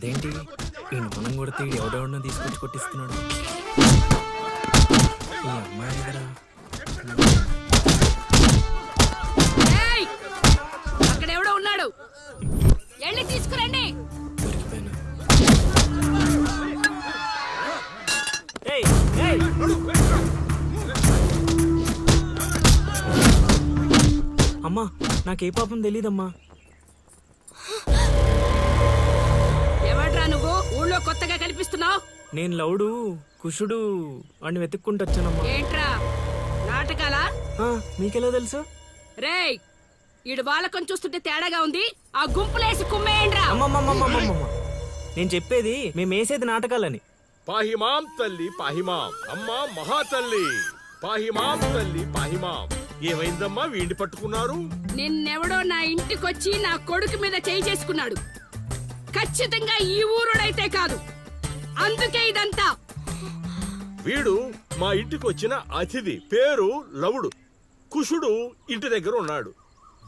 అదేంటి ఈ మనం కొడితే ఎవడెవడో తీసుకొచ్చి కొట్టిస్తున్నాడు. ఈ అమ్మాయి దగ్గర అక్కడెవడో ఉన్నాడు, వెళ్ళి తీసుకురండి. దొరికిపోయినా. అమ్మా నాకే పాపం తెలీదమ్మా. ఎవడ్రా నువ్వు ఊళ్ళో కొత్తగా కనిపిస్తున్నావు? నేను లౌడు కుషుడు అని వెతుక్కుంటూ వచ్చానమ్మా. ఏంట్రా నాటకాలా? మీకెలా తెలుసు? రేయ్ ఈడు బాలకం చూస్తుంటే తేడాగా ఉంది, ఆ గుంపులేసి కుమ్మేయండ్రా. అమ్మమ్మమ్మమ్మమ్మ, నేను చెప్పేది మేమేసేది నాటకాలని. పాహిమాం తల్లి పాహిమాం, అమ్మా మహాతల్లి పాహిమాం తల్లి పాహిమాం. ఏమైందమ్మా వీడిని పట్టుకున్నారు? నిన్నెవడో నా ఇంటికొచ్చి నా కొడుకు మీద చేయి చేసుకున్నాడు. ఖచ్చితంగా ఈ ఊరుడైతే కాదు, అందుకే ఇదంతా. వీడు మా ఇంటికి వచ్చిన అతిథి, పేరు లవుడు. కుషుడు ఇంటి దగ్గర ఉన్నాడు.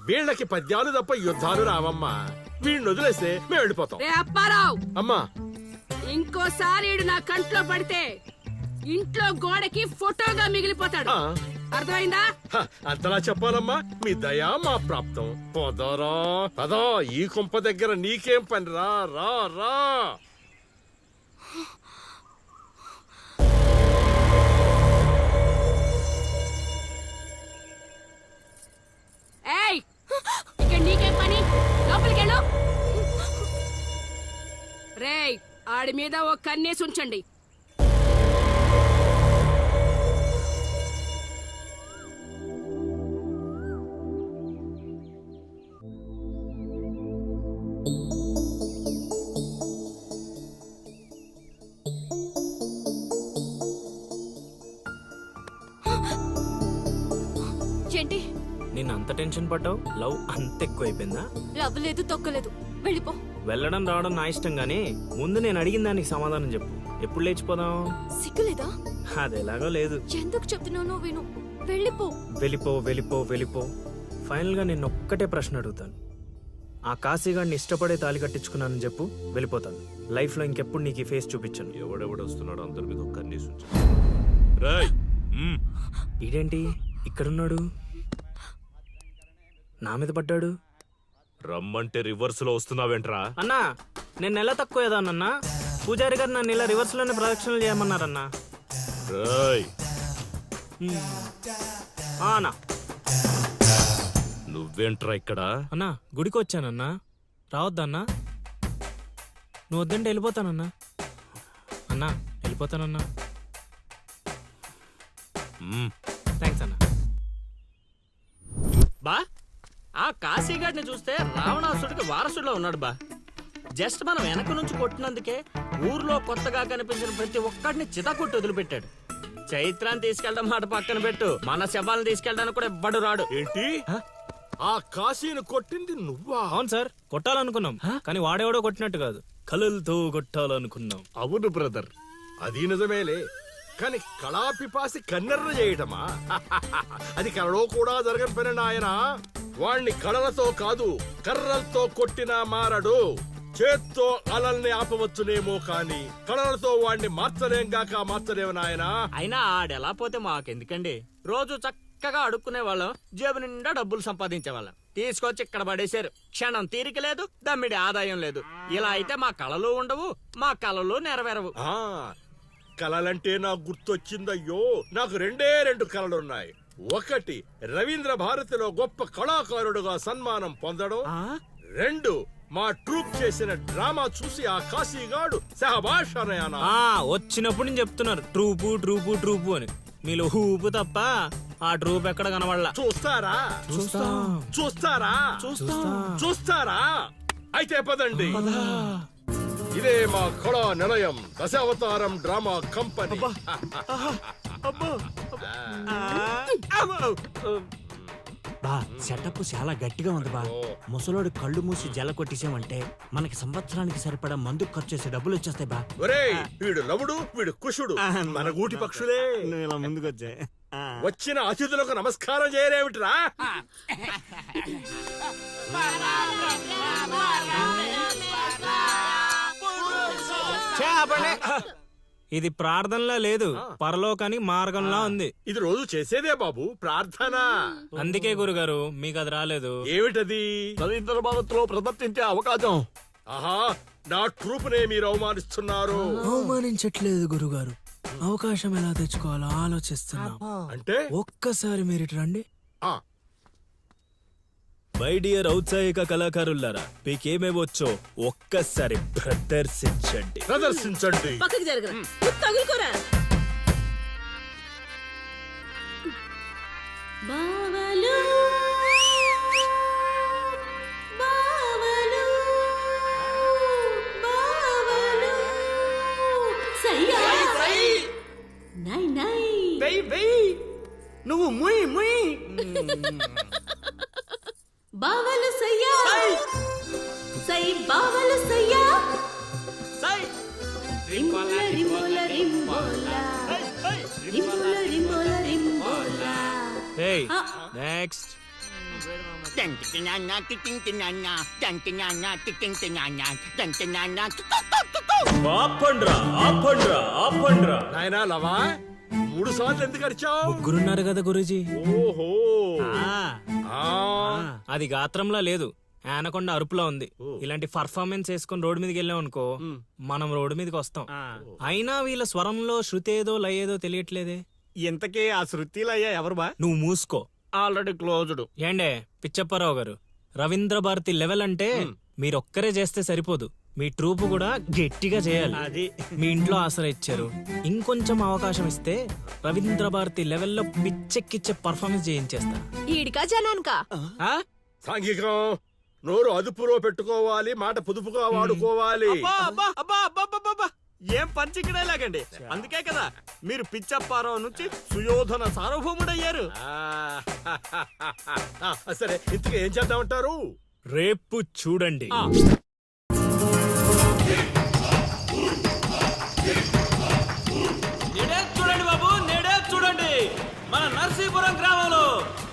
వీళ్ళకి పద్యాలు తప్ప యుద్ధాలు రావమ్మా. వీడిని వదిలేస్తే మేము వెళ్ళిపోతాం. రే అప్పారావు, అమ్మా ఇంకోసారి ఈడు నా కంట్లో పడితే ఇంట్లో గోడకి ఫోటోగా మిగిలిపోతాడు. అర్థమైందా? అంతలా చెప్పాలమ్మా, మీ దయా మా ప్రాప్తం. పోదారా పదా, ఈ కుంప దగ్గర నీకేం పని? రా రా రా. ఏయ్ ఇక్కడ నీకేం పని? లోపలికెళ్ళు. రేయ్ ఆడి మీద ఓ కన్నేసి ఉంచండి. ఏంటి నేను అంత టెన్షన్ పడ్డావు? లవ్ అంత ఎక్కువ అయిపోయిందా? లవ్ లేదు తొక్కలేదు, వెళ్ళిపో. వెళ్ళడం రావడం నా ఇష్టం గానీ ముందు నేను అడిగిన దానికి సమాధానం చెప్పు. ఎప్పుడు లేచిపోదాం? సిగ్గులేదా? అది ఎలాగో లేదు. ఎందుకు చెప్తున్నానో విను, వెళ్ళిపో. వెళ్ళిపో వెళ్ళిపో వెళ్ళిపో. ఫైనల్ గా నేను ఒక్కటే ప్రశ్న అడుగుతాను. ఆ కాశీగాడిని ఇష్టపడే తాళి కట్టించుకున్నానని చెప్పు, వెళ్ళిపోతాను. లైఫ్ లో ఇంకెప్పుడు నీకు ఈ ఫేస్ చూపించను. ఎవడెవడొస్తున్నాడు అందరి మీద ఒక్క కన్నేసి ఉంచు. ఇదేంటి ఇక్కడున్నాడు, నా మీద పడ్డాడు? రమ్మంటే రివర్స్ లో వస్తున్నావేంట్రా? అన్నా నేను నెల తక్కువ ఏదానన్నా. పూజారి గారు నన్ను ఇలా రివర్స్ లోనే ప్రదక్షిణలు చేయమన్నారన్నా. అన్నా నువ్వేంట్రా ఇక్కడ? అన్నా గుడికి వచ్చానన్నా, రావద్దన్నా? నువ్వు వద్దంటే వెళ్ళిపోతానన్నా. అన్నా వెళ్ళిపోతానన్నా. థ్యాంక్స్ అన్నా. బా ఆ కాశీగాడిని చూస్తే రావణాసుడికి వారసుడిలో ఉన్నాడు బా. జస్ట్ మనం వెనక నుంచి కొట్టినందుకే ఊర్లో కొత్తగా కనిపించిన ప్రతి ఒక్కడిని చితకొట్టి వదిలిపెట్టాడు. చైత్రాన్ని తీసుకెళ్ళడం మాట పక్కన పెట్టు, మన శవాలను తీసుకెళ్ళడానికి కూడా ఎవ్వడు రాడు. ఏంటి? ఆ కాశీని కొట్టింది నువ్వా? అవును సార్, కొట్టాలనుకున్నాం కానీ వాడేవాడో కొట్టినట్టు కాదు, కలలతో కొట్టాలనుకున్నాం. అవును బ్రదర్, అది నిజమేలే. కానీ కళాపిపాసి కన్నెర్ర చేయటమా? అది కళలో కూడా జరగని పని నాయన. వాణ్ణి కళలతో కాదు కర్రలతో కొట్టినా మారడు. చేత్తో అలల్ని ఆపవచ్చునేమో కాని కళలతో వాణ్ణి మార్చలేంగాక మార్చలేము నాయనా. అయినా ఆడెలా పోతే మాకెందుకండి? రోజు చక్కగా అడుక్కునే వాళ్ళం, జేబు నిండా డబ్బులు సంపాదించే వాళ్ళం. తీసుకొచ్చి ఇక్కడ పడేశారు. క్షణం తీరిక లేదు, దమ్మిడి ఆదాయం లేదు. ఇలా అయితే మా కళలు ఉండవు, మా కళలు నెరవేరవు. కళలంటే నాకు గుర్తొచ్చిందయ్యో, నాకు రెండే 2 కళలున్నాయి. ఒకటి రవీంద్ర భారతిలో గొప్ప కళాకారుడుగా సన్మానం పొందడం. 2 మా ట్రూప్ చేసిన డ్రామా చూసి ఆ కాశీగాడు సహబాష్ అనయానా. వచ్చినప్పుడు నేను చెప్తున్నారు ట్రూపు ట్రూపు ట్రూపు అని. మీలో ఊపు తప్ప ఆ ట్రూప్ ఎక్కడ కనబడలా. చూస్తారా? చూస్తారా? అయితే పదండి. ఇదే మా కళా నిలయం, దశావతారం డ్రామా కంపెనీ. బా సెటప్ చాలా గట్టిగా ఉంది బా. ముసలోడు కళ్ళు మూసి జల కొట్టేసామంటే మనకి సంవత్సరానికి సరిపడా మందుకు ఖర్చు చేసే డబ్బులు వచ్చేస్తాయి బా. ఒరేయ్, వీడు లవుడు, వీడు కుషుడు, మన గూటి పక్షులే. ఇలా ముందుకొచ్చా. వచ్చిన అతిథులకు నమస్కారం చేయరేమిట్రా? ఇది ప్రార్థనలా లేదు, పరలోకానికి మార్గంలా ఉంది. ఇది రోజు చేసేదే బాబు ప్రార్థన. అందుకే గురుగారు మీకు అది రాలేదు. ఏమిటది? రవీంద్ర భారత్లో ప్రదర్శించే అవకాశం. ఆహా, నా ట్రూపునే మీరు అవమానిస్తున్నారు. అవమానించట్లేదు గురుగారు, అవకాశం ఎలా తెచ్చుకోవాలో ఆలోచిస్తున్నా. అంటే ఒక్కసారి మీరు ఇటు రండి. ఆ, మై డియర్ ఔత్సాహిక కళాకారులారా, మీకేమేమొచ్చో ఒక్కసారి ప్రదర్శించండి. ప్రదర్శించండి. పక్కకి జరగరా, తగులుకోరా. బావలు బావలు బావలు సయ్యా నై నై నువ్వు ముయ్ ముయ్. బావలు సయ్యా సై బావలు సయ్యా రింబోల రింబోల రింబోల రింబోల రింబోల రింబోల. ఏయ్ నెక్స్ట్. ఆపండ్రా ఆపండ్రా ఆపండ్రా. నాయనా లవా, 3 సార్లు ఎందుకు అరిచావు? ముగ్గురున్నారు కదా గురూజీ. ఓహో, ఆ, అది గాత్రంలా లేదు, ఆనకొండ అరుపులా ఉంది. ఇలాంటి పర్ఫార్మెన్స్ వేసుకొని రోడ్డు మీదకి వెళ్ళాం అనుకో, మనం రోడ్డు మీదకి వస్తాం. అయినా వీళ్ళ స్వరంలో శృతి ఏదో లయేదో తెలియట్లేదే. ఇంతకీ ఆ శృతిలయ్యా ఎవరు బా? నువ్వు మూసుకో. Already closed. ఏండే పిచ్చప్పారావు గారు, రవీంద్ర భారతి లెవెల్ అంటే మీరొక్కరే చేస్తే సరిపోదు, మీ ట్రూప్ కూడా గట్టిగా చేయాలి. అది మీ ఇంట్లో ఆసరా ఇచ్చారు, ఇంకొంచెం అవకాశం ఇస్తే రవీంద్ర భారతి లెవెల్లో పిచ్చెక్కిచ్చే పర్ఫార్మెన్స్ చేయించేస్తా. ఈడికా జనానికా? ఆ? సాంఘికం. నోరు అదుపులో పెట్టుకోవాలి, మాట పొదుపుగా వాడుకోవాలి. అబ్బా, అబ్బా, అబ్బా, అబ్బా, అబ్బా, అబ్బా. ఏం పంచికడే లాగండి. అందుకే కదా మీరు పిచ్చప్పారావు నుంచి సుయోధన సార్వభౌముడయ్యారు. సరే, ఇంతకీ ఏం చేద్దామంటారు? రేపు చూడండి. నేడే చూడండి బాబు, నేడే చూడండి మన నర్సీపురం గ్రామంలో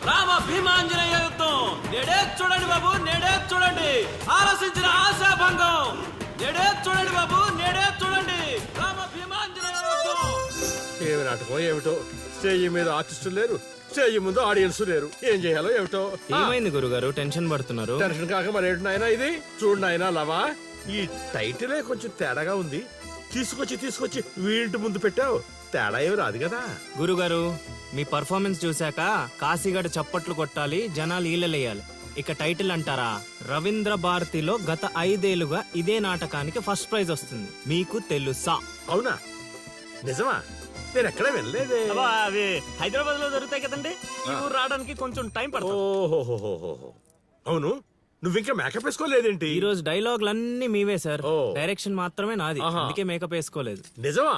రామ భీమాంజనేయ యుద్ధం. నేడే చూడండి బాబు, నేడే చూడండి ఆలోచించిన ఆశాభంగం. నేడే చూడండి బాబు, నేడే చూడండి రామ భీమాంజనేయ యుద్ధం. ఏమి నాటకం ఏమిటో, స్టేజ్ మీద ఆర్టిస్టులు లేరు, స్టేజ్ ముందు ఆడియన్స్ లేరు. ఏం చేయాలో ఏమిటో. ఏమైంది గురుగారు, టెన్షన్ పడుతున్నారు? టెన్షన్ కాక మరేంటి నాయనా ఇది? చూడు నాయనా లవా, ఈ టైటిలే కొంచెం తేడాగా ఉంది. తీసుకొచ్చి వీంటి ముందు పెట్టావు, తేడా ఏమి రాదు కదా. గురుగారు, మీ పర్ఫార్మెన్స్ చూశాక కాశీగడ చప్పట్లు కొట్టాలి, జనాలు ఈలలేయాలి. ఇక టైటిల్ అంటారా, రవీంద్ర భారతిలో గత 5 ఏళ్లుగా ఇదే నాటకానికి ఫస్ట్ ప్రైజ్ వస్తుంది. మీకు తెలుసా? అవునా? నిజమా? నేను ఎక్కడ వెళ్ళలేదే. అబ్బా, అవి హైదరాబాద్ లో దొరుకుతాయి కదండి. ఈ ఊరు రావడానికి కొంచెం టైం పడుతుంది. ఓహోహోహోహో. అవును, నువ్వు ఇంకా మేకప్ వేసుకోలేదేంటి? ఈ రోజు డైలాగులన్నీ మీవే సార్, ఓ. డైరెక్షన్ మాత్రమే నాది. ఆహా. అందుకే మేకప్ వేసుకోలేదు. నిజమా?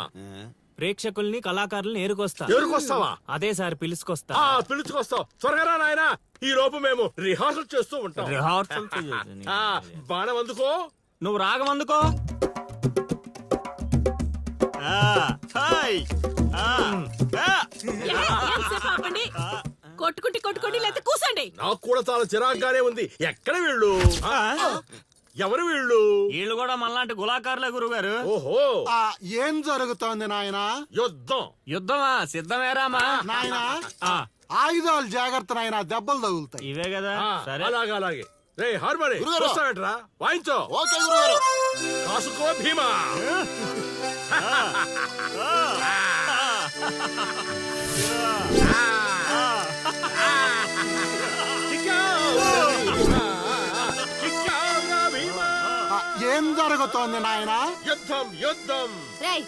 ప్రేక్షకుల్ని కళాకారుల్ని ఏరుకొస్తా. ఎవరికొస్తావా? అదే సార్, పిలుచుకొస్తా. పిలుచుకొస్తావు. త్వరగా రా నాయనా, ఈ లోపు మేము రిహార్సల్ చేస్తూ ఉంటాం. రిహార్సల్ చెయ్యొద్దు. ఆ, బాణం అందుకో. నువ్వు రాగం అందుకో. కొట్టుకుంటే లేకపోతే కూసండి. నాకు కూడా చాలా చిరాగ్గానే ఉంది. ఎక్కడ వీళ్ళు? ఎవరు వీళ్ళు? వీళ్ళు కూడా మనలాంటి గులాకారులే గురుగారు. ఓహో, ఏం జరుగుతోంది నాయనా? యుద్ధం. యుద్ధమా? సిద్ధమేరామా? నాయనా ఆ, ఆయుధాలు జాగ్రత్త నాయనా, దెబ్బలు తగులుతాయి. ఇవే కదా. ఆ, సరే, అలాగే. రే హార్మోని గురుగారు. వస్తావేంట్రా? వాయించో. ఓకే గురుగారు. కాసుకో భీమా. ఏం జరుగుతోంది నాయనా? యుద్ధం. రేయ్,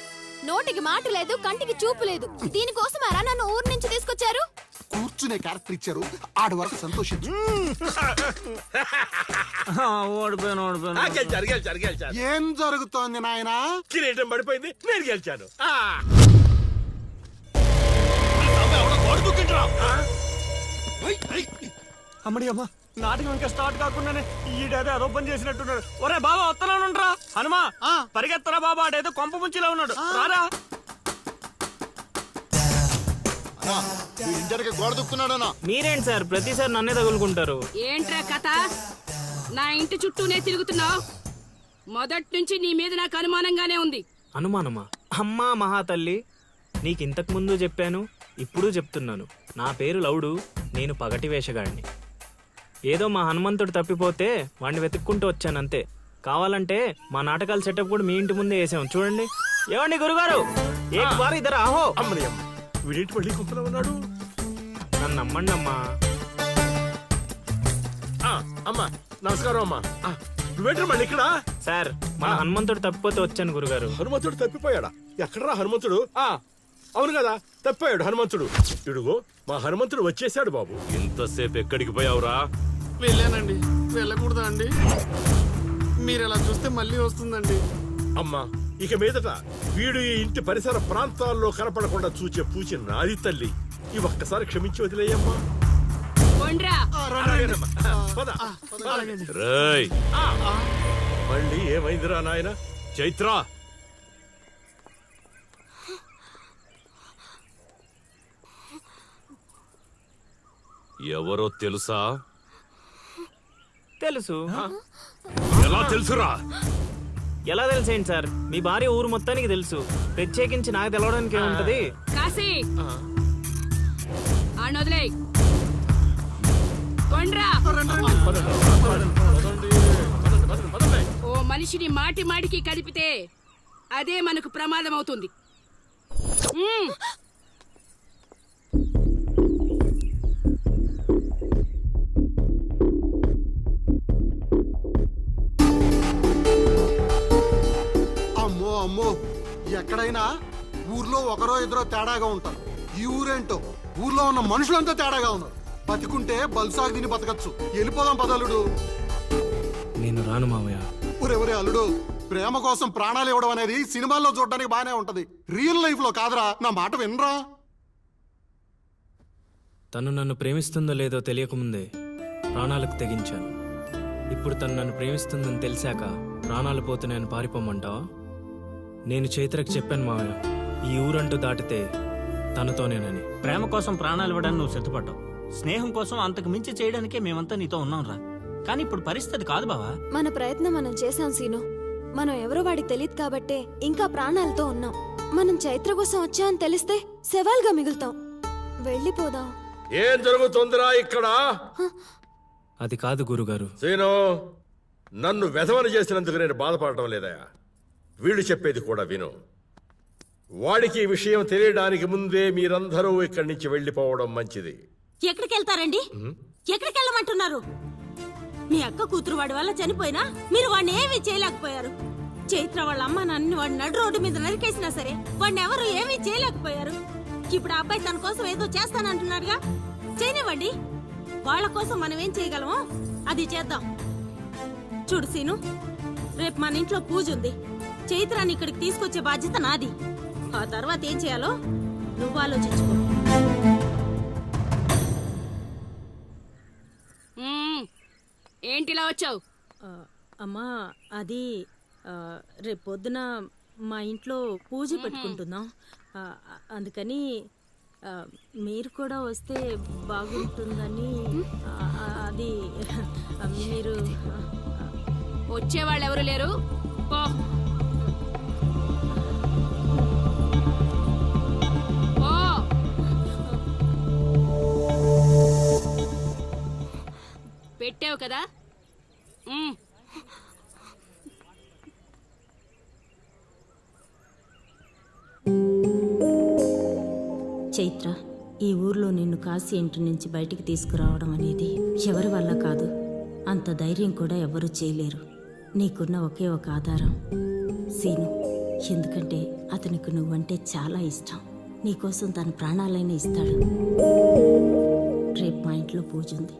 నోటికి మాట లేదు, కంటికి చూపు లేదు. దీనికోసమారా నన్ను ఊరు నుంచి తీసుకొచ్చారు? కూర్చునే క్యారెక్టర్ ఇచ్చారు, ఆడి వరకు సంతోషించు. ఓడిపోయాను. గెలిచారు. ఏం జరుగుతోంది నాయనా? కిరీటం పడిపోయింది, నేను గెలిచాను. అమ్మడి అమ్మ, నాటకం ఇంకా స్టార్ట్ కాకుండానే ఈడేదో అదో పని చేసినట్టున్నాడు. ఒరే బాబా, వస్తున్నానుండ్రా. హనుమా, పరిగెత్తరా బాబా, ఆడేదో కొంప ముంచిలా ఉన్నాడు. రారా. ఇంటర్కి గోడ దుక్కున్నాడనా? మీరేంటి సార్ ప్రతిసారి నన్నే తగులుకుంటారు? ఏంట్రా కథ? నా ఇంటి చుట్టూనే తిరుగుతున్నావు. మొదటి నుంచి నీ మీద నాకు అనుమానంగానే ఉంది. అనుమానమా? అమ్మా మహాతల్లి, నీకు ఇంతకు ముందు చెప్పాను, ఇప్పుడు చెప్తున్నాను. నా పేరు లౌడు, నేను పగటి వేషగాడిని. ఏదో మా హనుమంతుడు తప్పిపోతే వాడిని వెతుక్కుంటూ వచ్చానంతే. కావాలంటే మా నాటకాల సెటప్ కూడా మీ ఇంటి ముందే వేసాం, చూడండి. ఏమండి గురుగారు, ఏక్ బార్ ఇద్దరు ఆహో. అమ్మని అమ్మ, వీడేంటి మళ్ళీ కుప్పలో ఉన్నాడు? నన్ను నమ్మండి అమ్మా. అమ్మా నమస్కారం అమ్మా. నువ్వేంటి మళ్ళీ ఇక్కడ? సార్, మన హనుమంతుడు తప్పిపోతే వచ్చాను గురుగారు. హనుమంతుడు తప్పిపోయాడా? ఎక్కడరా హనుమంతుడు? అవును కదా, తప్పిపోయాడు హనుమంతుడు. ఇడుగో మా హనుమంతుడు వచ్చేసాడు బాబు. ఇంతసేపు ఎక్కడికి పోయావురా? వెళ్ళానండి. వెళ్ళకూడదా అండి? మీరు ఎలా చూస్తే మళ్ళీ వస్తుందండి. అమ్మా, ఇక మీదట వీడు ఈ ఇంటి పరిసర ప్రాంతాల్లో కనపడకుండా చూచే పూచి నాది తల్లి. ఈ ఒక్కసారి క్షమించి వదిలేయమ్మా. కొండ్రా అలాగేనమ్మా. పద. రేయ్ మళ్ళీ ఏమైందిరా నాయన? చైత్ర, ఎవరో తెలుసా? తెలుసు. ఎలా తెలుసురా? ఎలా తెలిసేంటి సార్? మీ భార్య ఊరు మొత్తానికి తెలుసు, ప్రత్యేకించి నాకు తెలవడానికి ఏముంటది? కాశీ ఆనొదిలే కొండ్రా. ఓ మనిషిని మాటి మాటికి కదిపితే అదే మనకు ప్రమాదం అవుతుంది. అమ్మో అమ్మో, ఎక్కడైనా ఊర్లో ఒకరో ఇద్దరో తేడాగా ఉంటారు. ఈ ఊరేంటో ఊర్లో ఉన్న మనుషులంతా తేడాగా ఉన్నారు. బతికుంటే బల్సాగు తిని బతకచ్చు. వెళ్ళిపోదాం పదలుడు. నేను రాను మామయ్య. ఒరే అల్లుడు, ప్రేమ కోసం ప్రాణాలు ఇవ్వడం అనేది సినిమాల్లో చూడడానికి బానే ఉంటది, రియల్ లైఫ్ లో కాదురా. నా మాట వినరా? తను నన్ను ప్రేమిస్తుందో లేదో తెలియకముందే ప్రాణాలకు తెగించాను. ఇప్పుడు తను నన్ను ప్రేమిస్తుందని తెలిసాక ప్రాణాలు పోతున్నాయని పారిపోమంటావా? నేను చైత్రకు చెప్పాను మావయ్య, ఈ ఊరంటూ దాటితే తనతోనేనని. ప్రేమ కోసం ప్రాణాలు ఇవ్వడానికి నువ్వు సిద్ధపడ్డావు. స్నేహం కోసం అంతకు మించి చేయడానికే మేమంతా నీతో ఉన్నాం రా. కానీ ఇప్పుడు పరిస్థితి కాదు బావా. మన ప్రయత్నం మనం చేశాం సీను. మనం ఎవరో వాడికి తెలియదు కాబట్టే ఇంకా ప్రాణాలతో ఉన్నాం. మనం చైత్ర కోసం వచ్చామని తెలిస్తే శవాల్గా మిగులుతాం. వెళ్ళిపోదాం. ఏం జరుగుతుందిరా ఇక్కడ? అది కాదు గురుగారు. సీను, నన్ను వెధవని చేసినందుకు నేను బాధపడటం లేదా? వీళ్ళు చెప్పేది కూడా విను. వాడికి ఈ విషయం తెలియడానికి ముందే మీరందరూ ఇక్కడి నుంచి వెళ్ళిపోవడం మంచిది. ఎక్కడికి వెళ్తారండి? ఎక్కడికి వెళ్ళమంటున్నారు? మీ అక్క కూతురు వాడి వల్ల చనిపోయినా మీరు వాడిని ఏమీ చేయలేకపోయారు. చైత్ర వాళ్ళ అమ్మ నన్ను వాడి నడు రోడ్డు మీద నరికేసినా సరే వాడిని ఎవరు ఏమీ చేయలేకపోయారు. ఇప్పుడు ఆ అబ్బాయి తన కోసం ఏదో చేస్తానంటున్నాడుగా, చేయనివ్వండి. వాళ్ళ కోసం మనం ఏం చేయగలమో అది చేద్దాం. చూడు సీను, రేపు మన ఇంట్లో పూజ ఉంది. చైత్రాన్ని ఇక్కడికి తీసుకొచ్చే బాధ్యత నాది. ఆ తర్వాత ఏం చేయాలో నువ్వు ఆలోచించుకో. ఏంటిలా వచ్చావు? అమ్మా, అది రేపు పొద్దున మా ఇంట్లో పూజ పెట్టుకుంటున్నాం. అందుకని మీరు కూడా వస్తే బాగుంటుందని. అది మీరు వచ్చేవాళ్ళు ఎవరు లేరు, పో. పెట్టావు కదా. చైత్ర, ఈ ఊర్లో నిన్ను కాశీ ఇంటి నుంచి బయటికి తీసుకురావడం అనేది ఎవరి వల్ల కాదు. అంత ధైర్యం కూడా ఎవరూ చేయలేరు. నీకున్న ఒకే ఒక ఆధారం సీను. ఎందుకంటే అతనికి నువ్వంటే చాలా ఇష్టం. నీకోసం తన ప్రాణాలైనా ఇస్తాడు. రేపు మా ఇంట్లో పూజ ఉంది.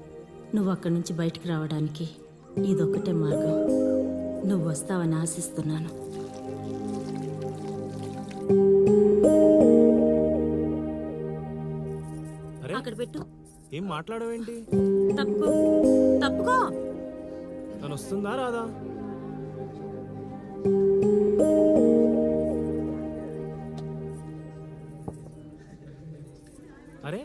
నువ్వు అక్కడి నుంచి బయటికి రావడానికి ఇదొక్కటే మార్గం. నువ్వు వస్తావని ఆశిస్తున్నాను. అక్కడ పెట్టు. ఏం మాట్లాడవేంటి? తప్పుకో, తప్పుకో. తను వస్తుందా రాదా? అరే,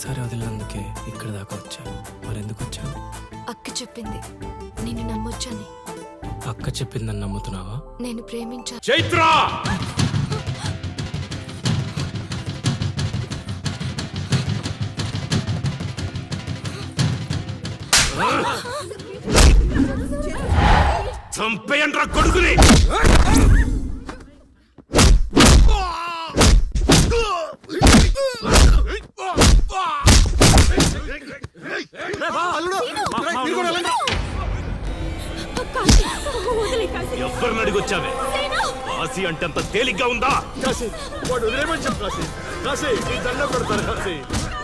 ఒక్కసారి వదిలినందుకే ఇక్కడ దాకా వచ్చాను. మరెందుకు వచ్చాను? అక్క చెప్పింది నిన్ను నమ్మొచ్చని. అక్క చెప్పిందని నమ్ముతున్నావా? నేను ప్రేమించా. చైత్ర చంపేయండ్రా కొడుకుని. ఎవరిని అడిగొచ్చావే? కాశీ అంటే అంత తేలిగ్గా ఉందా? కాశీ వాడు వదిలేమని చెప్పు కాశీ. కాశీ నీ దండం పెడతారు కాశీ.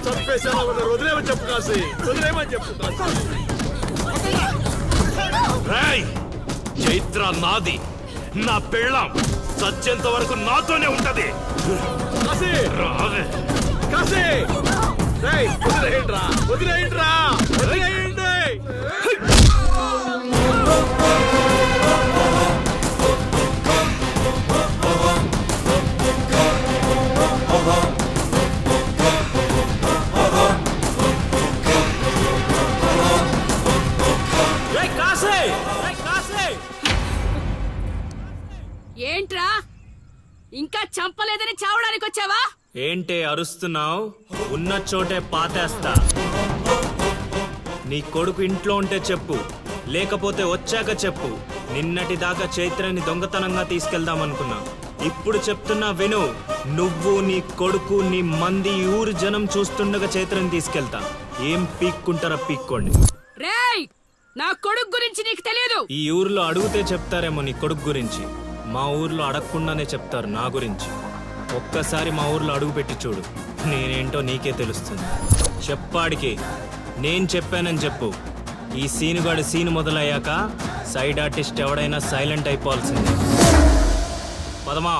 చంపేసేలా ఉన్నారు, వదిలేమని చెప్పు కాశీ. వదిలేమని చెప్పు కాశీ. రేయ్, చైత్ర నాది, నా పెళ్ళాం. చచ్చేంత వరకు నాతోనే ఉంటది. కాశీ రావే. కాశీ రేయ్, వదిలేయండిరా, వదిలేయండిరా, వదిలేయండి. ఏంట్రా ఇంకా చంపలేదని చావడానికి వచ్చావా? ఏంటే అరుస్తున్నావు? ఉన్న చోటే పాతేస్తా. నీ కొడుకు ఇంట్లో ఉంటే చెప్పు, లేకపోతే వచ్చాక చెప్పు. నిన్నటి దాకా చైత్రని దొంగతనంగా తీసుకెళ్దామనుకున్నా. ఇప్పుడు చెప్తున్నా విను. నువ్వు, నీ కొడుకు, నీ మంది, ఈ ఊరు జనం చూస్తుండగా చైత్రని తీసుకెళ్తా. ఏం పీక్కుంటారా పీక్కోండి. రేయ్, నా కొడుకు గురించి నీకు తెలియదు. ఈ ఊర్లో అడిగితే చెప్తారేమో నీ కొడుకు గురించి. మా ఊర్లో అడగకుండానే చెప్తారు నా గురించి. ఒక్కసారి మా ఊర్లో అడుగు పెట్టి చూడు, నేనేంటో నీకే తెలుస్తుంది. చెప్పాడికి నేను చెప్పానని చెప్పు. ఈ సీనుగాడి సీన్ మొదలయ్యాక సైడ్ ఆర్టిస్ట్ ఎవడైనా సైలెంట్ అయిపోవాల్సిందే. పదమా.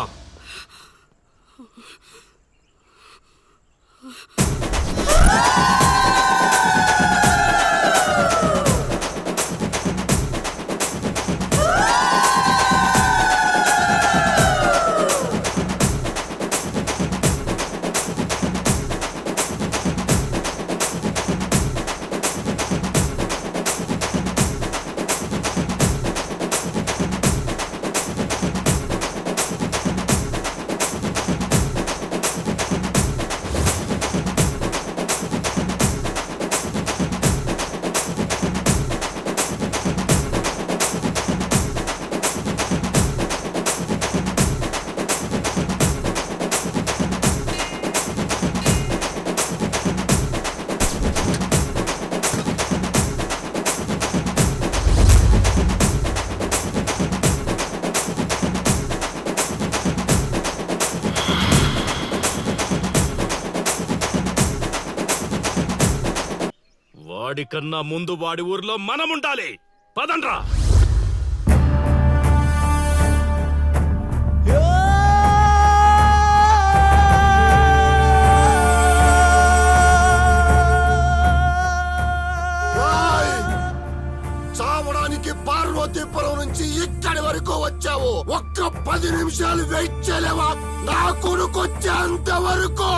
వాడికన్నా ముందు వాడి ఊర్లో మనం ఉండాలి. పదండ్రా. చావడానికి పార్వతీపురం నుంచి ఇక్కడి వరకు వచ్చావు. ఒక్క 10 నిమిషాలు వెయిట్ చేయలేవా? నా కొడుకు వచ్చేంత వరకు.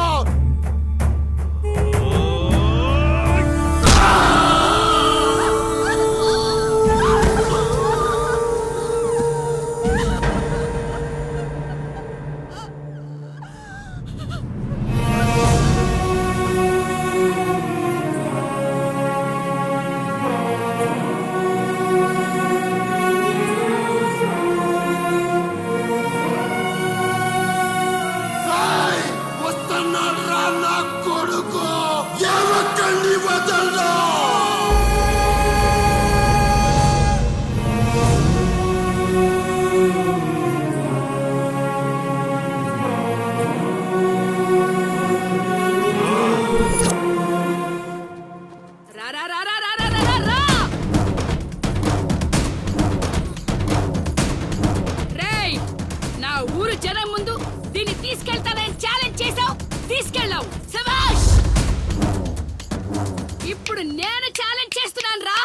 ఇప్పుడు నేను ఛాలెంజ్ చేస్తున్నాను రా.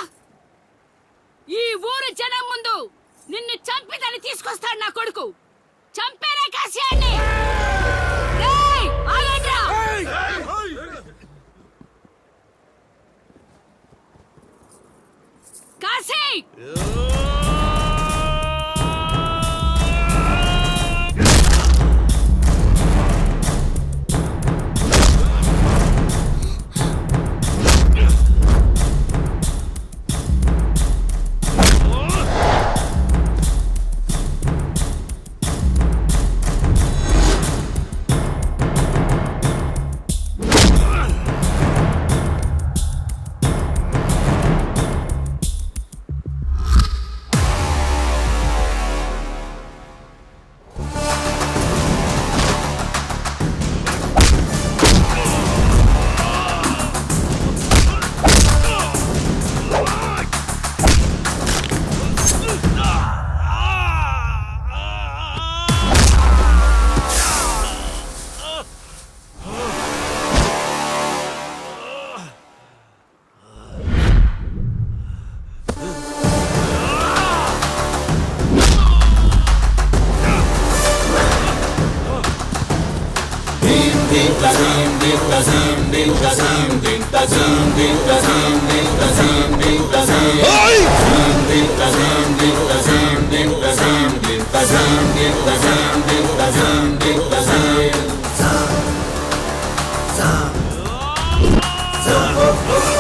ఈ ఊరు జనం ముందు నిన్ను చంపిదని తీసుకొస్తాడు నా కొడుకు. చంపేరే కాశీయాన్ని. రేయ్, ఆగండ్రా. కాశీ ఆ